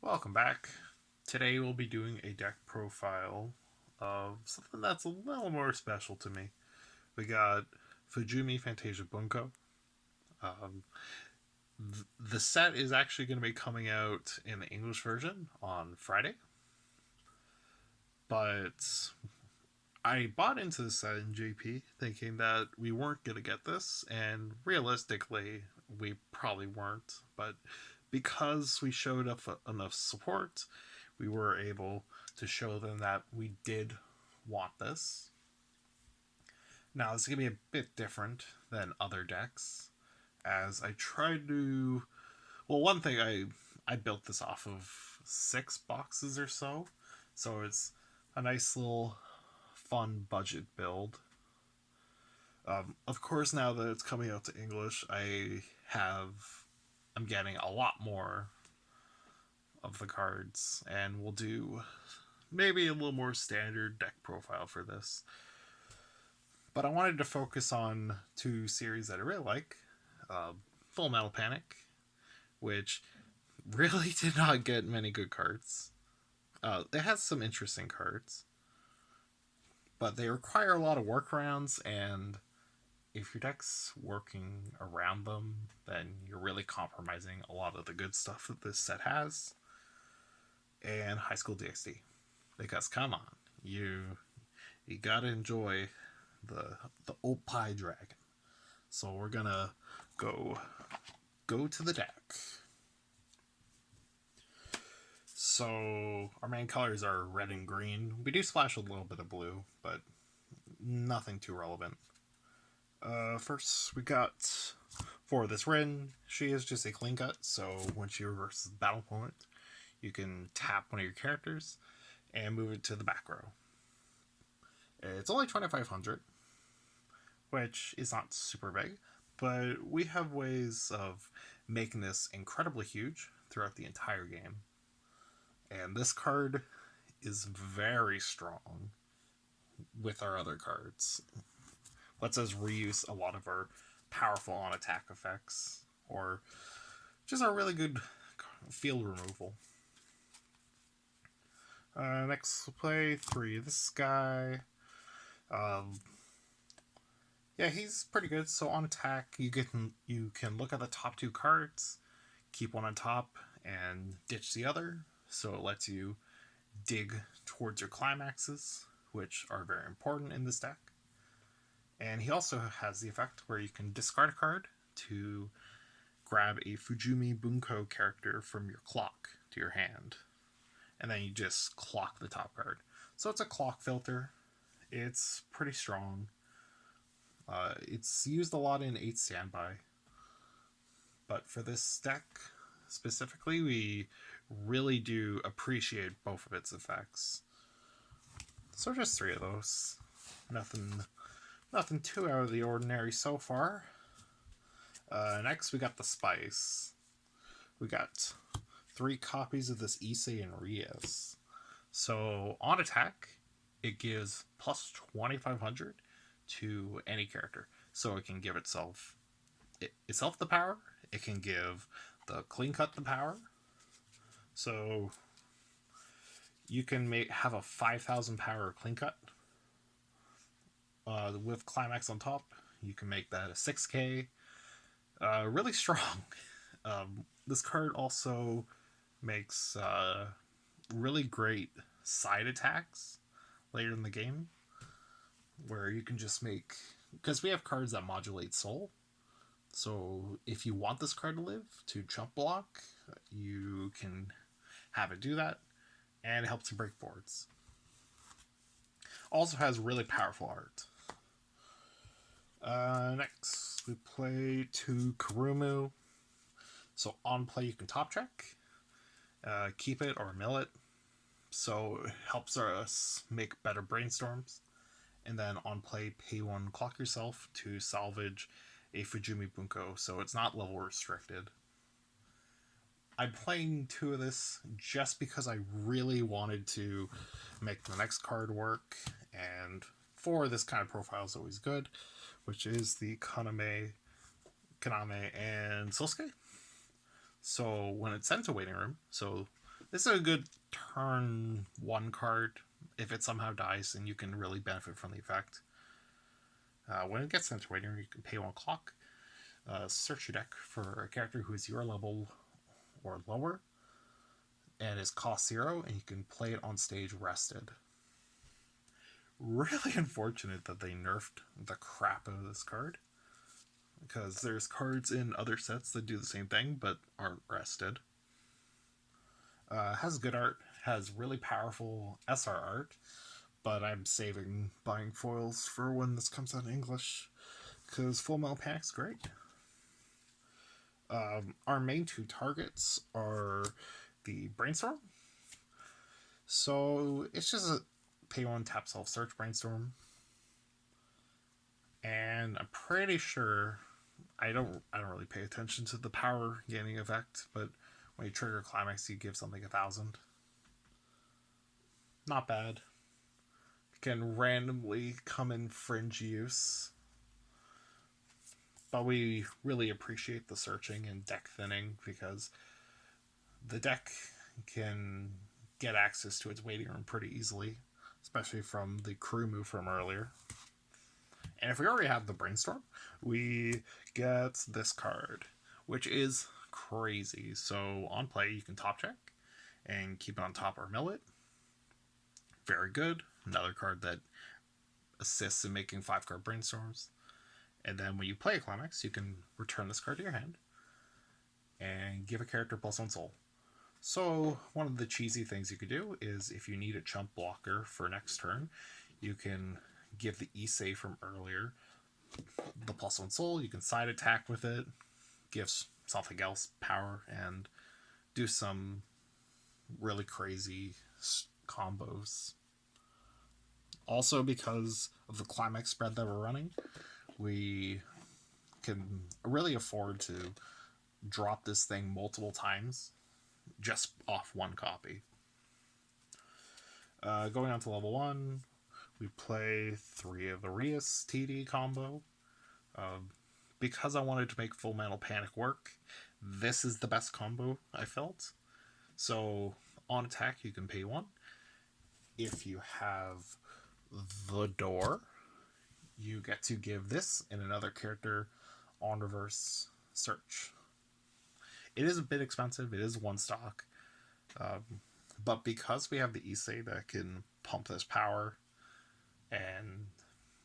Welcome back. Today we'll be doing a deck profile of something that's a little more special to me. We got Fujumi Fantasia Bunko. Um, the set is actually going to be coming out in the English version on Friday, but I bought into the set in JP thinking that we weren't going to get this, and realistically, we probably weren't. But because we showed up enough support, we were able to show them that we did want this. Now, this is going to be a bit different than other decks, as I tried to. Well, one thing I built this off of 6 boxes or so it's a nice little fun budget build. Of course, now that it's coming out to English, I'm getting a lot more of the cards, and we'll do maybe a little more standard deck profile for this. But I wanted to focus on two series that I really like. Full Metal Panic, which really did not get many good cards. It has some interesting cards, but they require a lot of workarounds, and if your deck's working around them, then you're really compromising a lot of the good stuff that this set has. And High School DXD, because come on, you gotta enjoy the old pie dragon. So we're gonna go go to the deck. So our main colors are red and green. We do splash a little bit of blue, but nothing too relevant. First we got for this Rin, she is just a clean cut, so when she reverses the battle point, you can tap one of your characters and move it to the back row. It's only 2,500, which is not super big, but we have ways of making this incredibly huge throughout the entire game. And this card is very strong with our other cards. Lets us reuse a lot of our powerful on attack effects, or just our really good field removal. Next, we'll play 3. This guy, um, yeah, he's pretty good. So on attack, you can look at the top 2 cards, keep one on top, and ditch the other. So it lets you dig towards your climaxes, which are very important in this deck. And he also has the effect where you can discard a card to grab a Fujumi Bunko character from your clock to your hand. And then you just clock the top card. So it's a clock filter. It's pretty strong. It's used a lot in 8 standby. But for this deck specifically, we really do appreciate both of its effects. So just 3 of those. Nothing too out of the ordinary so far. Next, we got the Spice. We got 3 copies of this Issei and Rias. So on attack, it gives plus 2,500 to any character. So it can give itself the power. It can give the clean cut the power. So you can have a 5,000 power clean cut with climax on top. You can make that a 6k. Really strong. This card also makes really great side attacks later in the game, where you can just make, because we have cards that modulate soul. So if you want this card to live to jump block, you can have it do that, and it helps to break boards. Also has really powerful art. Next, we play 2 Kurumu. So on play, you can top check, keep it, or mill it. So it helps us make better brainstorms. And then on play, pay 1, clock yourself to salvage a Fujumi Bunko, so it's not level restricted. I'm playing 2 of this just because I really wanted to make the next card work, and 4, this kind of profile is always good, which is the Kaname, and Sosuke. So when it's sent to waiting room, so This is a good turn 1 card if it somehow dies, and you can really benefit from the effect. When it gets into waiting, you can pay 1 clock. Search your deck for a character who is your level or lower, and is cost 0, and you can play it on stage rested. Really unfortunate that they nerfed the crap out of this card, because there's cards in other sets that do the same thing but aren't rested. Has good art, has really powerful SR art, but I'm saving buying foils for when this comes out in English, because Full Metal Panic's great. Our main 2 targets are the Brainstorm. So it's just a pay 1 tap self search Brainstorm. And I'm pretty sure I don't really pay attention to the power gaining effect, but when you trigger Climax, you give something 1,000. Not bad. Can randomly come in fringe use. But we really appreciate the searching and deck thinning, because the deck can get access to its waiting room pretty easily, especially from the crew move from earlier. And if we already have the Brainstorm, we get this card, which is crazy. So on play, you can top check and keep it on top or mill it. Very good. Another card that assists in making 5-card Brainstorms. And then when you play a Climax, you can return this card to your hand and give a character +1 soul. So one of the cheesy things you could do is, if you need a chump blocker for next turn, you can give the Issei from earlier the +1 soul. You can side attack with it, give something else power, and do some really crazy combos. Also, because of the Climax spread that we're running, we can really afford to drop this thing multiple times just off 1 copy. Going on to level 1, we play 3 of the Rias TD combo. Because I wanted to make Full Metal Panic work, this is the best combo I felt. So on attack, you can pay 1. If you have the Door, you get to give this and another character on reverse search. It is a bit expensive. It is 1 stock. But because we have the Issei that can pump this power and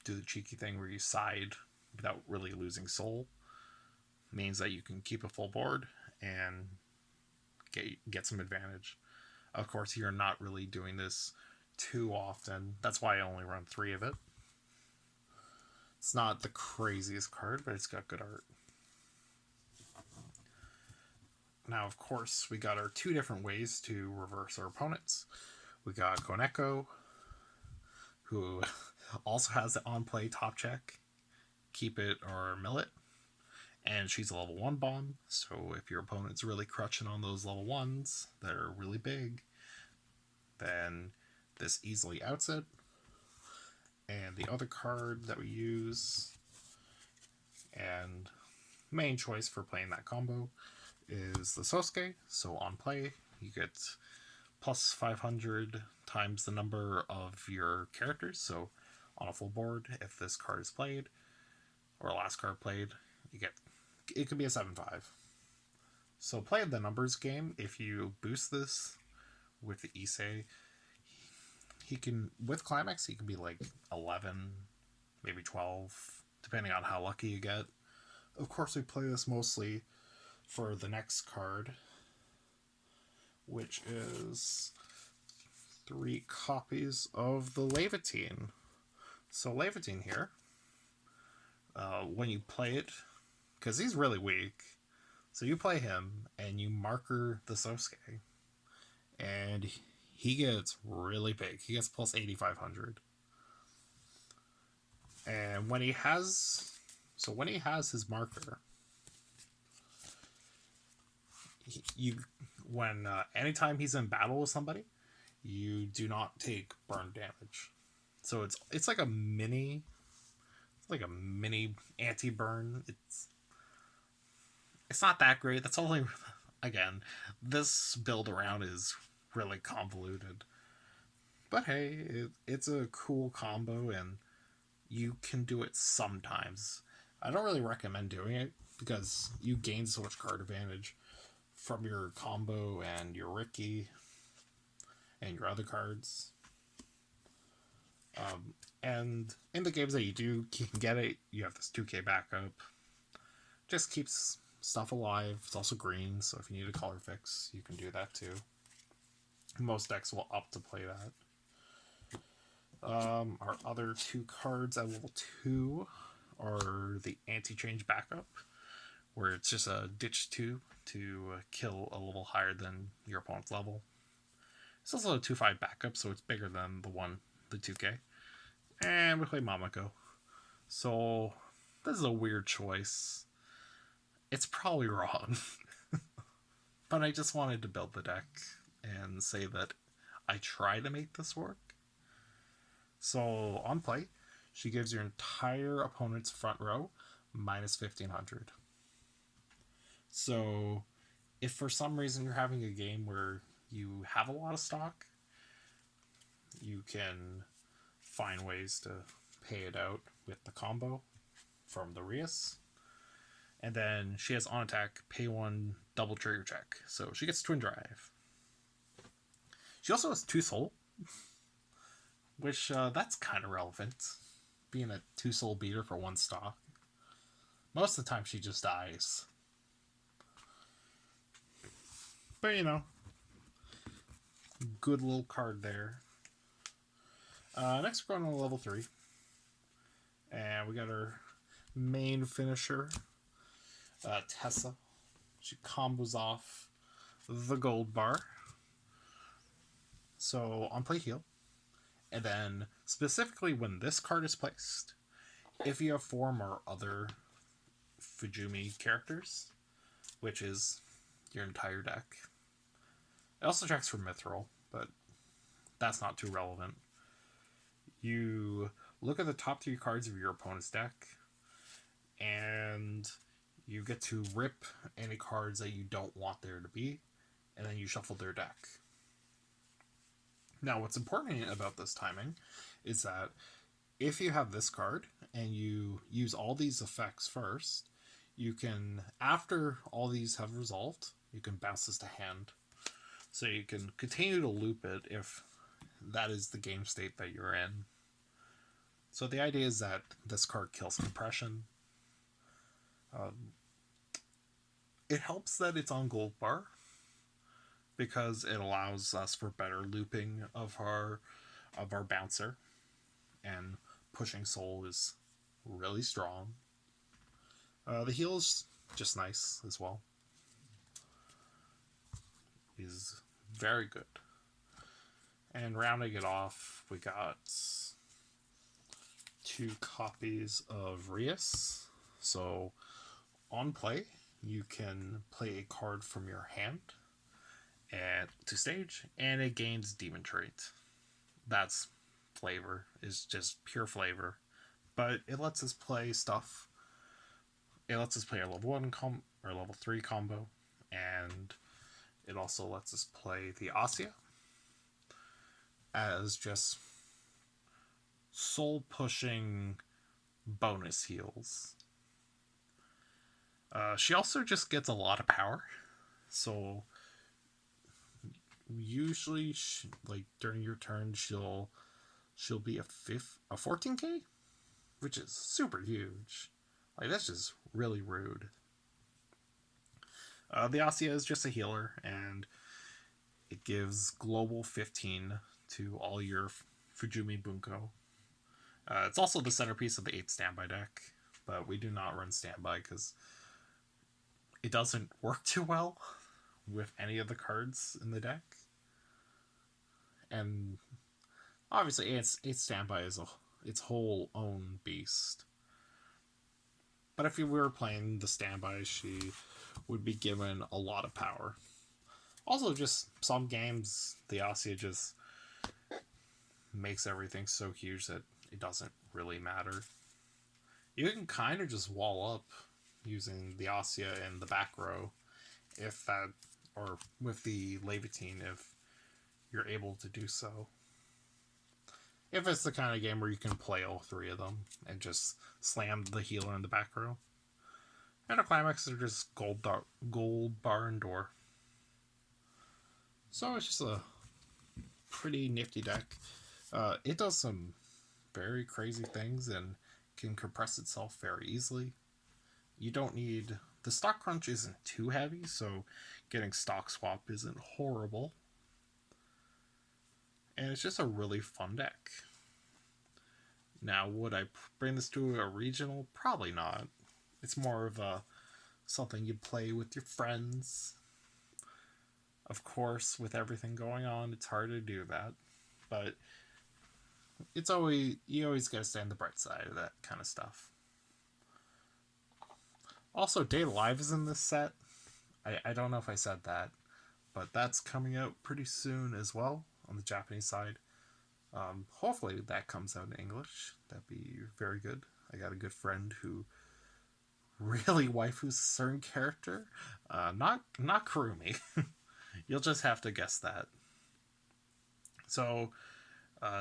do the cheeky thing where you side without really losing soul, means that you can keep a full board and get some advantage. Of course, you're not really doing this too often. That's why I only run 3 of it. It's not the craziest card, but it's got good art. Now, of course, we got our 2 different ways to reverse our opponents. We got Koneko, who also has the on-play top check, keep it or mill it, and she's a level 1 bomb, so if your opponent's really crutching on those level 1s that are really big, then this easily outs it. And the other card that we use, and main choice for playing that combo, is the Sosuke. So on play, you get plus 500 times the number of your characters. So on a full board, if this card is played, or last card played, you get, it could be a 7/5. So play the numbers game. If you boost this with the Issei, he can, with Climax, he can be like 11, maybe 12, depending on how lucky you get. Of course, we play this mostly for the next card, which is 3 copies of the Levitine. So Levitine here, when you play it, because he's really weak, so you play him and you marker the Sosuke, and he gets really big. He gets plus 8,500. And when he has his marker, anytime he's in battle with somebody, you do not take burn damage. So it's like a mini anti-burn. It's not that great. That's only, again, this build around is really convoluted. But hey, it's a cool combo, and you can do it sometimes. I don't really recommend doing it because you gain so much card advantage from your combo and your Ricky and your other cards. And in the games that you can get it, you have this 2K backup. Just keeps stuff alive. It's also green, so if you need a color fix, you can do that too. Most decks will opt to play that. Our other two cards at level 2 are the anti-change backup, where it's just a ditch 2 to kill a level higher than your opponent's level. It's also a 2/5 backup, so it's bigger than the 2K. And we play Mamako. So this is a weird choice. It's probably wrong. But I just wanted to build the deck and say that I try to make this work. So on play, she gives your entire opponent's front row minus 1500. So if for some reason you're having a game where you have a lot of stock, you can find ways to pay it out with the combo from the Weiss. And then she has on attack, pay 1, double trigger check. So she gets Twin Drive. She also has 2 soul, which that's kind of relevant. Being a 2 soul beater for 1 stock. Most of the time she just dies. But you know, good little card there. Next we're going to level 3. And we got our main finisher, Tessa. She combos off the gold bar. So on play heal. And then specifically when this card is placed, if you have 4 or other Fujumi characters, which is your entire deck. It also checks for Mithril, but that's not too relevant. You look at the top 3 cards of your opponent's deck, and you get to rip any cards that you don't want there to be, and then you shuffle their deck. Now, what's important about this timing is that if you have this card and you use all these effects first, you can, after all these have resolved, you can bounce this to hand. So you can continue to loop it if that is the game state that you're in. So the idea is that this card kills compression. It helps that it's on gold bar, because it allows us for better looping of our bouncer, and pushing soul is really strong. The heal is just nice as well. Is very good. And rounding it off, we got 2 copies of Weiss. So on play, you can play a card from your hand to stage, and it gains demon trait. That's flavor, is just pure flavor. But it lets us play stuff. It lets us play our level 1 or level 3 combo, and it also lets us play the Asya as just soul pushing bonus heals. She also just gets a lot of power, so usually like during your turn she'll be a 14k, which is super huge. Like, that's just really rude. The Asya is just a healer, and it gives global 15 to all your Fujumi Bunko. It's also the centerpiece of the 8 standby deck, but we do not run standby because it doesn't work too well with any of the cards in the deck. And obviously 8 standby is its whole own beast. But if you were playing the standby, she would be given a lot of power. Also, just some games, the Asya just makes everything so huge that it doesn't really matter. You can kind of just wall up using the Asya in the back row, if that, or with the Levitine if you're able to do so. If it's the kind of game where you can play all three of them and just slam the healer in the back row. And our climax are just gold bar and door. So it's just a pretty nifty deck. It does some very crazy things and can compress itself very easily. You don't need... The stock crunch isn't too heavy, so getting stock swap isn't horrible. And it's just a really fun deck. Now, would I bring this to a regional? Probably not. It's more of a something you play with your friends. Of course, with everything going on, it's hard to do that. But it's always... You always gotta stay on the bright side of that kind of stuff. Also, Day Live is in this set. I don't know if I said that, but that's coming out pretty soon as well on the Japanese side. Hopefully that comes out in English. That'd be very good. I got a good friend who really waifus a certain character. Not Kurumi. You'll just have to guess that. So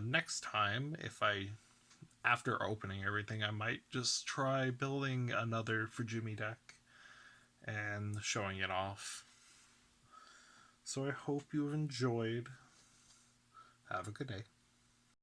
next time, after opening everything, I might just try building another Fujumi deck and showing it off. So I hope you've enjoyed. Have a good day.